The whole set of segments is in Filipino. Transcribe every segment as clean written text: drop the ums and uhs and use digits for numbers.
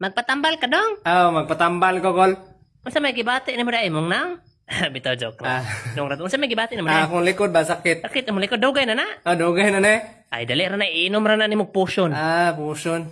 Magpatambal ka dong. Magpatambal ko, Kol. Unsa may gibati ni mo dai mong nang? Bitaw joke lang. Dong rato unsa may gibati ni mo dai? Akong likod ba sakit? Sakit mo likod dugay na na. Dugay na ne. Ay dali ra na iinom ra na nimo potion. Potion.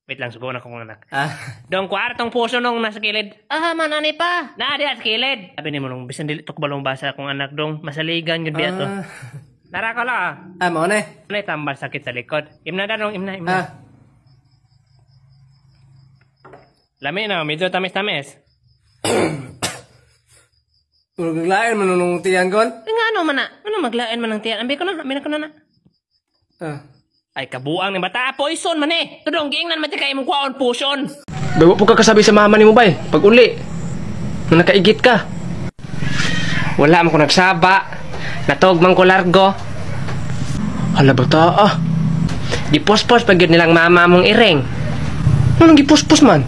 Wait lang sugo na kong anak. Dong kwartong potion nung nasa kilid. Man ani pa. Naa diha sa kilid. Sabi nimo nung bisan dili tok balong basa kong anak dong masaligan gyud biya to. Nara ka la. Mo ne. Nay tambal sakit sa likod. Imna danong imna. Lami na, medyo tamis-tamis. Maglain man nung tiyan, Kol? Nga ano man na? Ano maglain man ng tiyan? Ambi ko na na. Ay, kabuang ni bata. Poison man eh. Tudong, giingnan mati kayo mong kwaon potion. Bawa po ka kasabi sa mama ni mo ba eh? Pag uli, na nakaigit ka. Wala man ko nagsaba. Natog man ko largo. Hala bata Gipuspos pag yun nilang mama mong iring. Anong gipuspos man?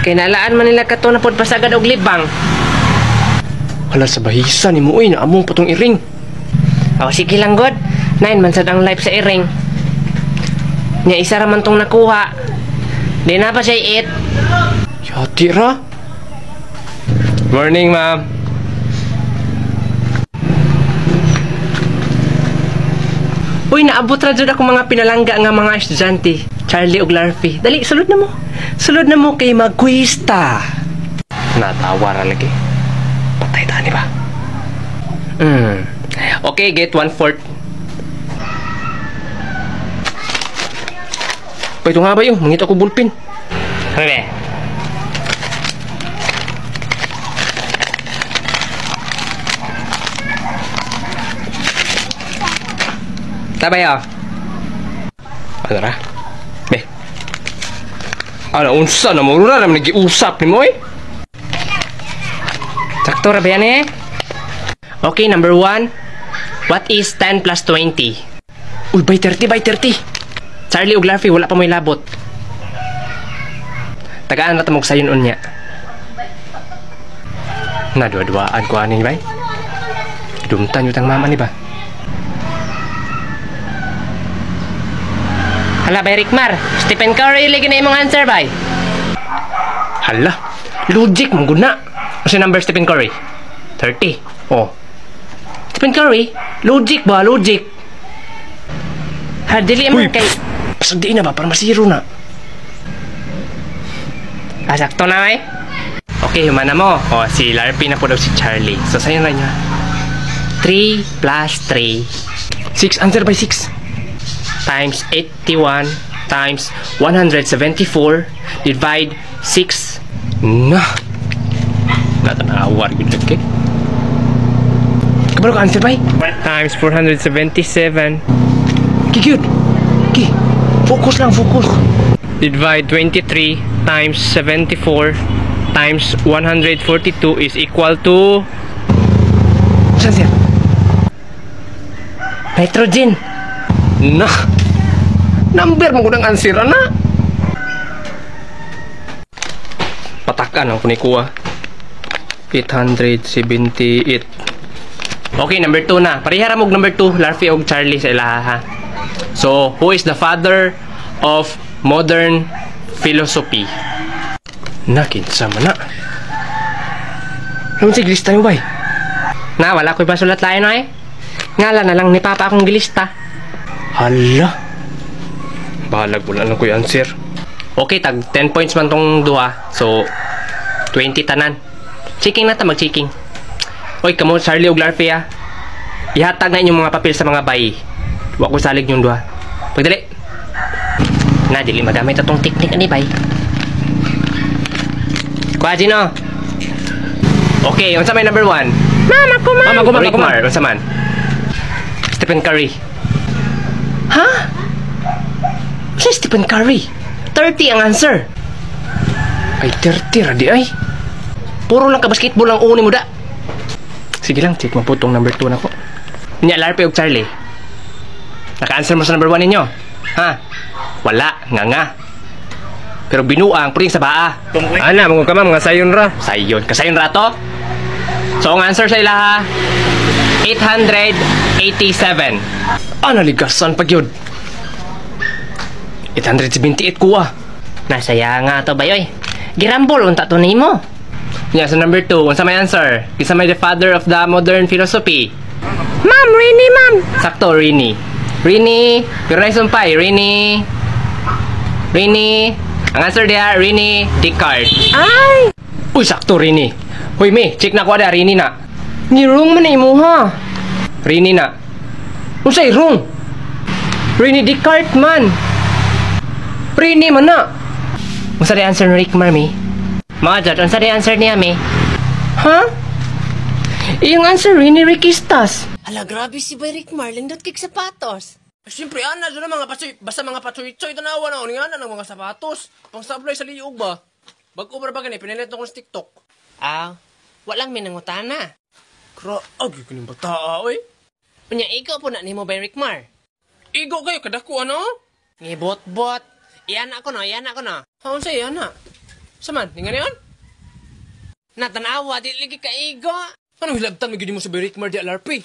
Kay nalaan man nila kato na pod pasagad og libang. Hala sa bahisa ni mo naamong patong iring. Sige lang god. 9 man sad ang life sa iring. Nya isa ra man tong nakuha. Di na pa siya 8. Yati ra. Morning, ma'am. Naabot ra jud ako mga pinalangga nga mga estudyante. Charlie ug Larfy. Dali, sulod na mo. Sulod na mo kay magkwista. Natawa ra lagi. Patay tani ba? Okay, get 1/4. Ito nga ba yung mangita ko bulpin? Hale. Tabayo. Ano ra? Be. Unsa na mo ra naman nag-iusap ni mo eh? Sakto ra ba yan eh? Okay, number 1. What is 10 plus 20? Uy, by 30. Charlie ug Larfy, wala pa mo'y labot. Tagaan na tamog sayon unya. Nadua-duaan ko ani bay. Dumtan yutang mama ni ba? Hala, bay Rickmar. Stephen Curry, lagi na imong answer, bay. Hala, logic mong guna. Kasi number Stephen Curry? 30. Oh. Stephen Curry? Logic ba? Logic. Dili man kay... Pasagdiin na ba? Para masiro na. Sakto na, bay. Okay, humana mo. Si Larfy na po daw si Charlie. So, sa'yo na niya. 3 plus 3. 6. Answer by 6. Times 81 times 174 divide 6. Natanawar good luck eh. Kabalo ka answer bay? Times 477 Kikiyot. Fokus lang, fokus. divide 23 times 74 times 142 is equal to... Saan siya? Nitrogen. Number mo kung answer na. Patakan ang kunikuha. 878. Okay, number 2 na. Parihara mo number 2, Larfy og Charlie sa ilaha. So, who is the father of modern philosophy? Kinsa man na. Naman si gilista mo ba eh? Wala ko'y pasulat lain na eh. Ngala na lang ni Papa akong gilista. Hala. Bahalag mo lang ko yung answer. Okay, tag 10 points man tong duha. So, 20 tanan. Checking na ta, mag-checking. Oy, kamo Charlie ug Larfy ah. Ihatag na inyong mga papel sa mga bayi. Wa ko salig yung duha. Pagdali. Dili magamit atong teknik ani bay. Kuha Gino. Okay, unsa may number 1? Mama ko man. Rickmar, unsa man? Stephen Curry. Ha? Si Stephen Curry. 30 ang answer. Ay, 30 ra di ay. Puro lang ka basketball ang uni mo da. Sige lang, check mo po tong number 2 na ko. Nya, Larfy ug Charlie. Naka-answer mo sa number 1 ninyo? Ha? Wala, nga. Pero binuang, puring sa baa. Ana, mga ka mga sayon ra. Sayon, kasayon ra to? So, ang answer sa ilaha, 887. Naligasan pag yun. 878 kuha. Nasaya nga to bay oy. Girambol unta to nimo. Nya sa number 2, unsa may answer? Kisa may the father of the modern philosophy. Ma'am, Rini, ma'am. Sakto, Rini. Rini, pero na isumpay, Rini. Rini. Ang answer dia, Rini Descartes. Ay. Uy, sakto, Rini. Hoy, me, check na ko ada, Rini na. Ni wrong man imo ha. Rini na. Unsay wrong? Rini Descartes man. Rini man na. Unsa di answer ni Rick Marmy? Mga judge, unsa di answer niya mi? Ha? Iyong answer, Rini Riquistas. Hala, grabe si Bay Rick Mar, lindot kik sapatos. Siyempre, ana, doon mga patsoy, basta mga patsoy-choy, tanawa na, uningan na ng mga sapatos. Pang sablay sa liyog ba? Bago ba ba ganit, pinilit na ko sa TikTok. Ah, walang minangutana. Graag, kaning bata, oy. Unya, ikaw po na ni mo Bay Rick Mar. Igo kayo, kadako, ano? Ngibot-bot. Iyan ako no, iyan ako no. Haon sa'yo, ana? Saman, hingan yan? Natanawa, di lagi ka igo. Anong hilabtan, magiging mo sa Bay Rick Mar di LRP?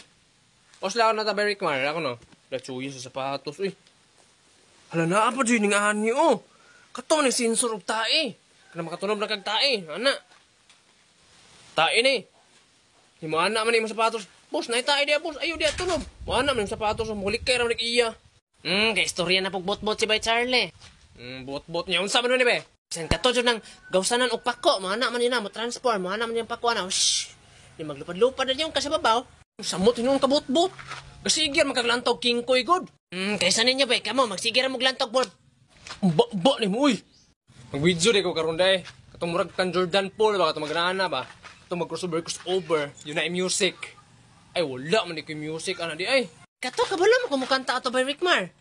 O sila ako na ta Bay Rick Mar, ako no? Latsuyo sa sapatos, uy. Hala na, apa dyan yung ani, oh. Kato man yung sensor og tae. Kana makatunob na kag tae, ana. Tae ni. Di mo ana man yung sapatos. Boss, na tae dia, boss. Ayaw dia tunob. Mo ana man yung sapatos, mulik kay ra iya. Kay istorya na pag-bot-bot si Bay Charlie. Bot-bot niya. Unsa man ni be? Sen kato dyan ng gawsanan o pako. Mga anak man yun na, mo transform. Mga anak man yung pako na. Shhh. Di maglupad-lupad na yung kasababaw. Samot hinong kabot-bot. Kasigir magkaglantog king koy god. Kaysa ninyo ba? Kamo, magsigira mo glantog board. Ba ni mo, uy. Mag-video di ko karon day. Katong murag kan Jordan Paul ba? Katong magnana ba? Katong mag-crossover. Yun na yung music. Ay, wala man ko yung music. Ano di ay? Kato, kabalo mo kumukanta ato by Rick Mar.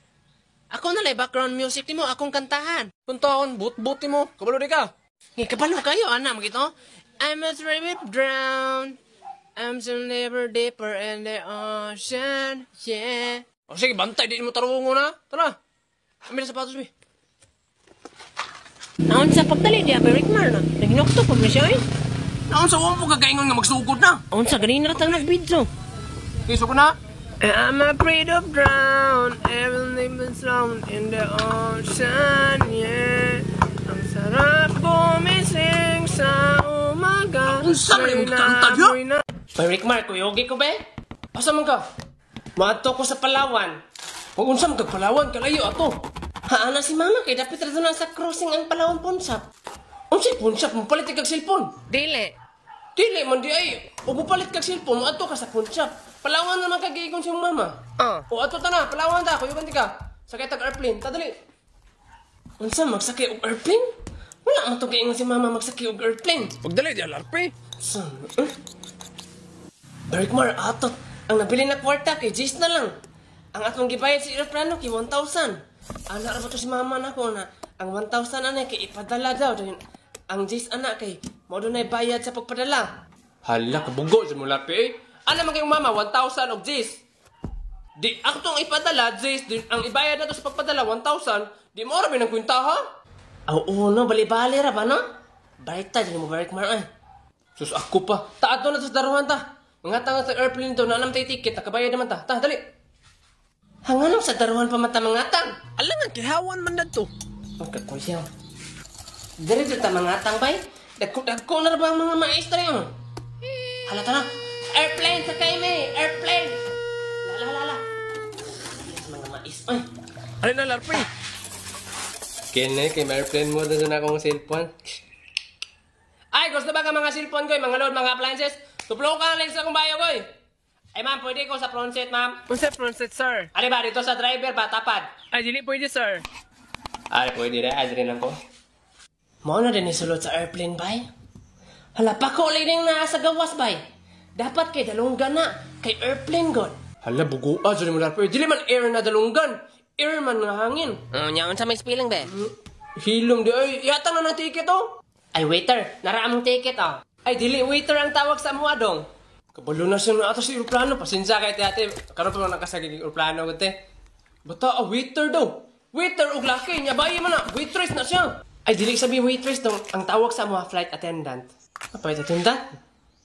Ako na lang, background music ni mo, akong kantahan. Kuntaon, boot-boot ni mo. Kabalo di ka. Kabalo kayo, anak, magito. I must really drown. I'm so never deeper in the ocean, yeah. O sige, bantay, di mo tarungo na. Tara. Ambil na sapatos, mi. Naon sa pagdali niya, by Rick Mar, no? Naginokto pag na siya, eh. Naon sa uwan po kagaingon nga magsugod na. Naon sa ganina ratang nagbidyo. Kiso ko na. I'm afraid of drown, everything is drowned in the ocean, yeah. Ang sarap gumising sa umaga. Ang sarap yung kanta niya. Bay Rick Mar, kuyogi ko ba? Asa man ka? Mato ko sa Palawan. Kung unsa man kagpalawan, kalayo ato. Haana si mama, kay dapat rito na sa crossing ang Palawan Ponsap. Unsay punsap mo palit kag cellphone? Dili. Dili man di ay. O palit kag cellphone mo ato ka sa punsap. Palawan naman kagigon si mama. O ato ta na, Palawan ta, kuyo kan ka. Sakay tag airplane, tadali. Unsa magsakay og airplane? Wala man to kaingon si mama magsakay og airplane. Pagdali di alarpe. San? Bergmar, atot. Ang nabili na kwarta kay Jace na lang. Ang atong gibayad si aeroplano kay 1,000. Ana ra ba to si mama na ko na ang 1,000 ana kay ipadala daw. Ang Jace anak kay mo do nay bayad sa pagpadala. Hala, kabugo sa mula pe. Ano man kayong mama, 1,000 og Jace. Di ako tong ipadala, Jace, ang ibayad na to sa pagpadala, 1,000. Di mo ra binang kwenta ha? Oo, no, bali-bali ra ba no? Baita din mo Bergmar ay. Sus ako pa. Taad na sa daruhan ta. Mga tanga sa airplane to, na alam tayo ticket, nakabayad naman ta. Ta, dali. Hanganong sa daruhan pa mata mga tang. Alam nga, kihawan man na to. Ang kakulyaw. Diretso ta mga tang bay. Dagko na ba ang mga maestro yun? Halata na. Airplane sa kay me. Airplane. Lala. Yes, mga maestro. Ay. Alin na, larpe. Kene, kay may airplane mo doon na akong cellphone. Ay, gusto ba ka mga cellphone ko, mga load, mga appliances? Tuplo ka lang sa kong bayo ko. Ay ma'am, pwede ko sa front seat, ma'am. Unsa front seat, sir? Ano ba, dito sa driver ba, tapad? Ay, dili pwede, sir. Ay, pwede rin, rin ako. Mao na din isulod sa airplane bay. Hala pa ko lang na sa gawas bay. Dapat kay dalunggan na kay airplane god. Hala, buguan, sorry mo larpe. Dili man air na dalunggan. Air man nga hangin. Nyaon sa may spelling be? Hilong di, ay, yata na ng ticket, oh. Ay waiter, naraamong ticket oh. Ay, dili, waiter ang tawag sa mga dong. Kabalo na siya na ato sa aeroplano. Pasensya kay ate. Karoon pa lang nakasaging aeroplano ko, te. Bata, waiter daw. Waiter og laki. Nya bayi man na. Waitress na siya. Ay, dili sabi waitress daw. Ang tawag sa mga flight attendant. Flight attendant?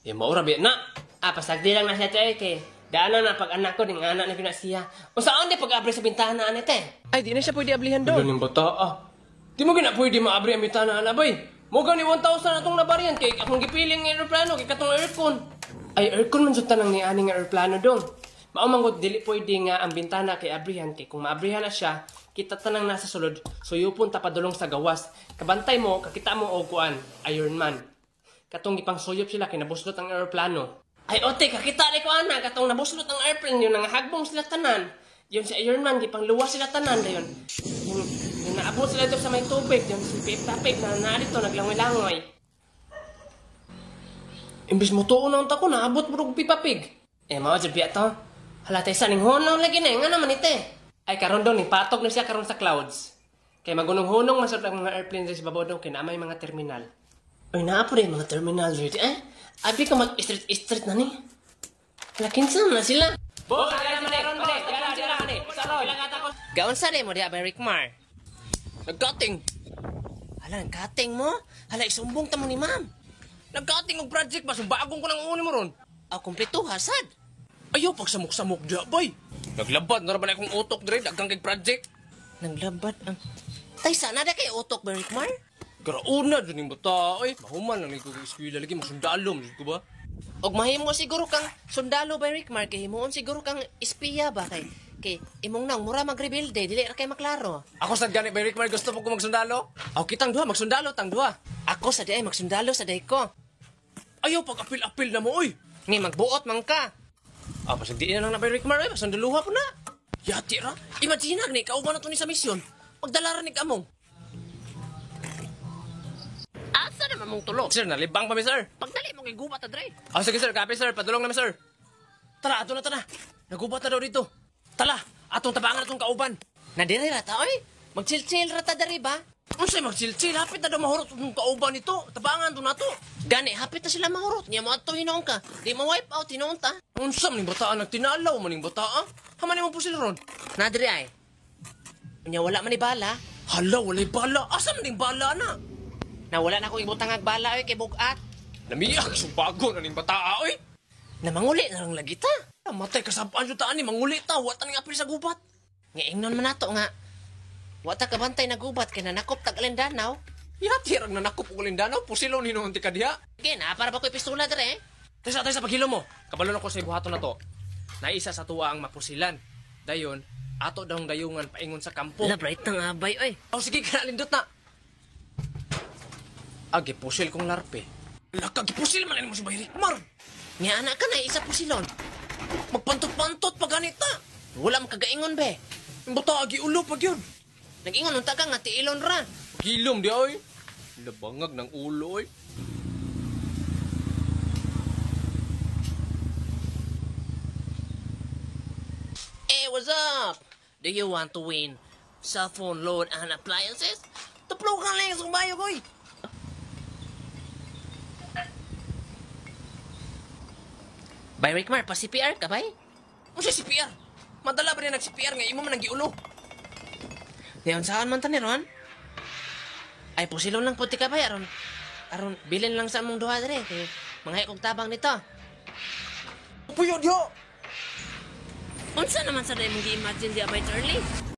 Eh, maura biya na. Pasagdi lang na siya tayo kay. Daanan na pag anak ko, ding anak na pinasiya. O saan di pag-abri sa bintana, anete? Ay, di na siya pwede ablihan Kabalo doon. ng bata, ah. Di mo gina pwede maabri ang bitana na bay. Mo gani 1,000 atong nabarian kay akong gipiling nga eroplano kay katong aircon. Ay aircon man jud tanang ni ani nga eroplano dong. Mao manggod dili pwede nga ang bintana kay abrihan kay kung maabrihan na siya, kita tanang nasa sulod, suyupon ta padulong sa gawas. Kabantay mo, kakita mo og kuan, Iron Man. Katong gipang suyop sila kay nabuslot ang eroplano. Ay ote, kakita ni ko ana katong nabuslot ang airplane yun nangahagbong sila tanan. Yun si Iron Man gipang luwas sila tanan dayon. Yung naabot sila dito sa may tubig, yung si Peppa-Pig na narito naglangoy-langoy. Imbis mo tuon ang tako, naabot mo rog Peppa-Pig. Mao jud biya to. Halatay sa ning hunong lagi na, nga naman ite. Ay karon daw ni patog na siya karon sa clouds. Kay magunong-hunong masud ang mga airplane sa babaw daw kay naamay mga terminal. Oy naa po mga terminal ready Abi ka mag-street na ni. Lakinsa na sila. Boss, gaon sa mo diya ba Rickmar? Nagkating. Hala, nagkating mo? Hala, isumbong tamo ni ma'am. Nagkating og project ba? Sumbagong ko nang uni mo ron. Kompleto, hasad. Ayaw, pagsamok-samok diya, bay. Naglabad, naraban akong utok dire, dagang kay project. Naglabad ang... Tay, sana na kay utok ba, Rickmar? Garauna, dyan yung bata, ay. Mahuman lang ikaw eskwila lagi, masundalo, masid ko ba? Og mahimo siguro kang sundalo ba, Rickmar, kay himuon siguro kang espiya ba, kay imong nang mura magrebelde, dili ra kay maklaro. Ako sad gani ba, Rickmar, gusto mo ko magsundalo? Aw, kitang duha, magsundalo, tang duha. Ako sa di ay magsundalo sa day ko. Ayaw, pag-apil-apil na mo, oy. Ni, magbuot man ka. Pasag di na lang na ba, Rickmar, ay, masundaluha ko na. Yati ra, imagine na, kauban na to ni sa misyon. Magdalaran ni kamong. Asa naman mong tulo? Sir, nalibang pa mi, sir. Pagdali mo kay gubat na, Dre. Sige, sir. Copy, sir. Padulong namin, sir. Tara, ato na, tara. Nagubat na daw dito. Tala, atong tabangan atong kauban. Nadiri rata, oy. Mag-chill-chill rata dari ba? Ano sa'yo mag-chill-chill? Hapit na daw mahurot itong kauban nito. Tabangan doon na to. Gani, hapit na sila mahurot. Niya mo ato hinoong ka. Di mo wipe out, hinoong ta. Unsam ning bataan nagtinalaw maning bataa. Haman mo po sila ron. Nadiri ay. Niya wala man ni bala. Hala, wala'y bala. Asa man ning bala na? Nawala na akong ibutang bala oy kay bugat. Namiyak subago na ning bataa oy. Namanguli na lang lagi ta. Matay kasabaan jud taan ni manguli ta, wa ta ning apil sa gubat. Nga ingnon man nato nga. Wa ta kabantay na gubat kay nanakop tag Alindanaw. Yati rag nanakop og Alindanaw, pusilon hinuon ti kadiha. Sige na, para ba ko'y pistola dere? Taysa sa paghilo mo. Kabalon ako sa ibuhaton na to. Naisa sa tuwa ang mapusilan. Dayon, ato daw dayungan paingon sa kampo. Labrait na abay oy. Sige ka lindot na. Gipusil kong larpe. Gipusil man mo si Bay Rickmar. Nga anak ka na, isa pusilon. Magpantot-pantot pa ganita. Wala makagaingon be. Bata, ulo pag yun. Nag-ingon nung taga nga, tiilon ra. Gilom di oy. Labangag ng ulo oy. Hey, what's up? Do you want to win cell phone load and appliances? Tuplo ka lang sa kumayo ko eh. Bay Rickmar, pa CPR ka bay? Ano siya CPR? Madala ba rin nag-CPR nga imo man ang giulo? Ngayon saan man tani ron? Ay pusilon lang puti ka bay aron bilin lang sa among duha dere kay mga kog tabang nito. Puyo dio. Unsa naman sa imong gi-imagine di abay Charlie?